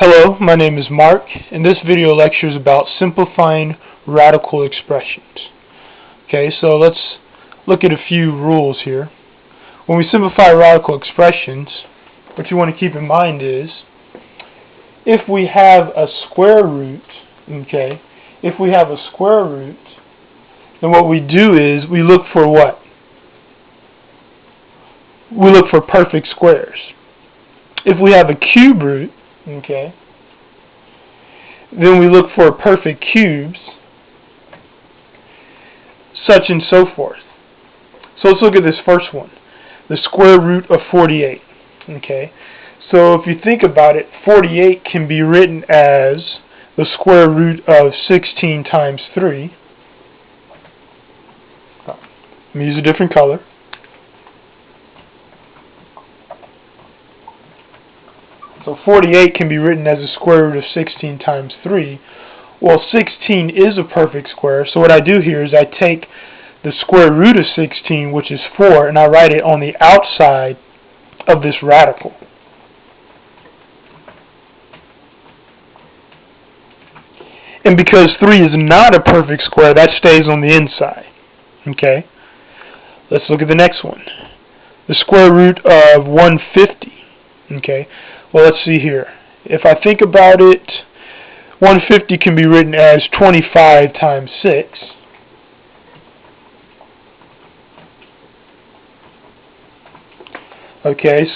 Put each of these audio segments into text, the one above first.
Hello, my name is Mark, and this video lecture is about simplifying radical expressions. Okay, so let's look at a few rules here. When we simplify radical expressions, what you want to keep in mind is, if we have a square root, then what we do is we look for what? We look for perfect squares. If we have a cube root, then we look for perfect cubes, such and so forth. So let's look at this first one, the square root of 48. So if you think about it, 48 can be written as the square root of 16 times 3. Let me use a different color. So 48 can be written as the square root of 16 times 3. Well, 16 is a perfect square, so what I do here is I take the square root of 16, which is 4, and I write it on the outside of this radical. And because 3 is not a perfect square, that stays on the inside. Let's look at the next one. The square root of 150. Well, let's see here. If I think about it, 150 can be written as 25 times 6.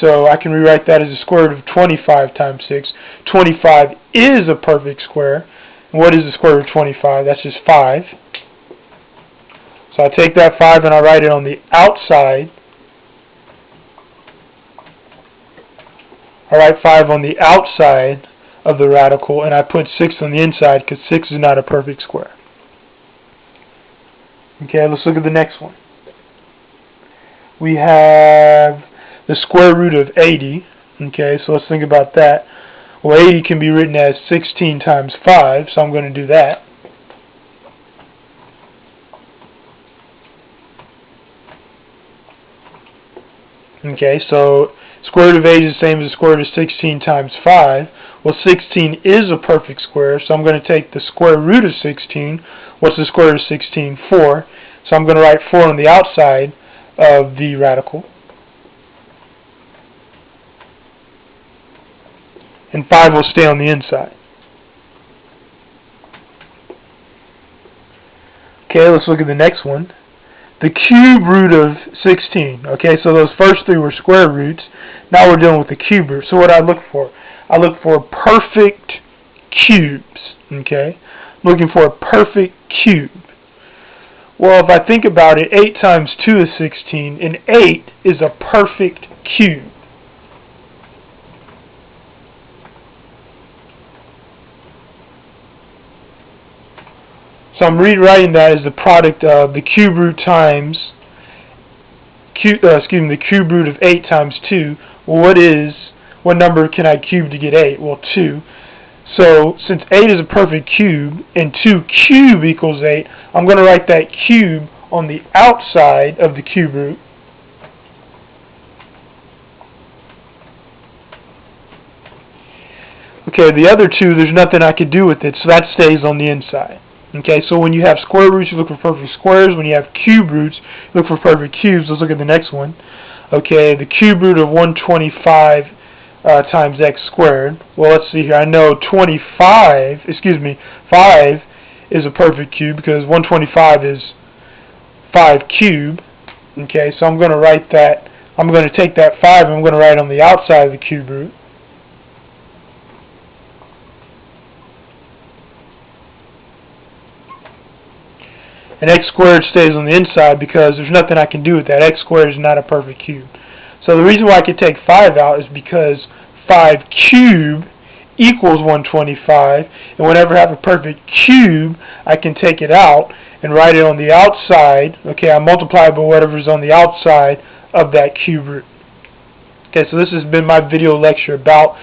So I can rewrite that as the square root of 25 times 6. 25 is a perfect square. And what is the square root of 25? That's just 5. So I take that 5 and I write it on the outside. I write 5 on the outside of the radical, and I put 6 on the inside because 6 is not a perfect square. Let's look at the next one. We have the square root of 80. So let's think about that. Well, 80 can be written as 16 times 5, so I'm going to do that. So square root of 8 is the same as the square root of 16 times 5. Well, 16 is a perfect square, so I'm going to take the square root of 16. What's the square root of 16? 4. So I'm going to write 4 on the outside of the radical. And 5 will stay on the inside. Let's look at the next one. The cube root of 16. So those first three were square roots. Now we're dealing with the cube root. So what I look for? I look for perfect cubes. Looking for a perfect cube. Well, if I think about it, 8 times 2 is 16, and 8 is a perfect cube. So I'm rewriting that as the product of the cube root times the cube root of 8 times 2. Well, what number can I cube to get 8? Well, 2. So since 8 is a perfect cube and 2 cube equals 8, I'm going to write that cube on the outside of the cube root. The other 2, there's nothing I could do with it, so that stays on the inside. So when you have square roots, you look for perfect squares. When you have cube roots, you look for perfect cubes. Let's look at the next one. The cube root of 125 times x squared. Well, let's see here. I know 5 is a perfect cube because 125 is 5 cubed. So I'm going to write that. I'm going to take that 5 and I'm going to write it on the outside of the cube root. And x squared stays on the inside because there's nothing I can do with that. X squared is not a perfect cube. So the reason why I can take 5 out is because 5 cubed equals 125. And whenever I have a perfect cube, I can take it out and write it on the outside. I multiply by whatever's on the outside of that cube root. So this has been my video lecture about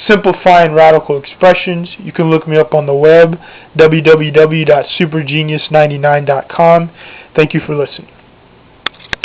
simplifying radical expressions. You can look me up on the web, www.supergenius99.com. Thank you for listening.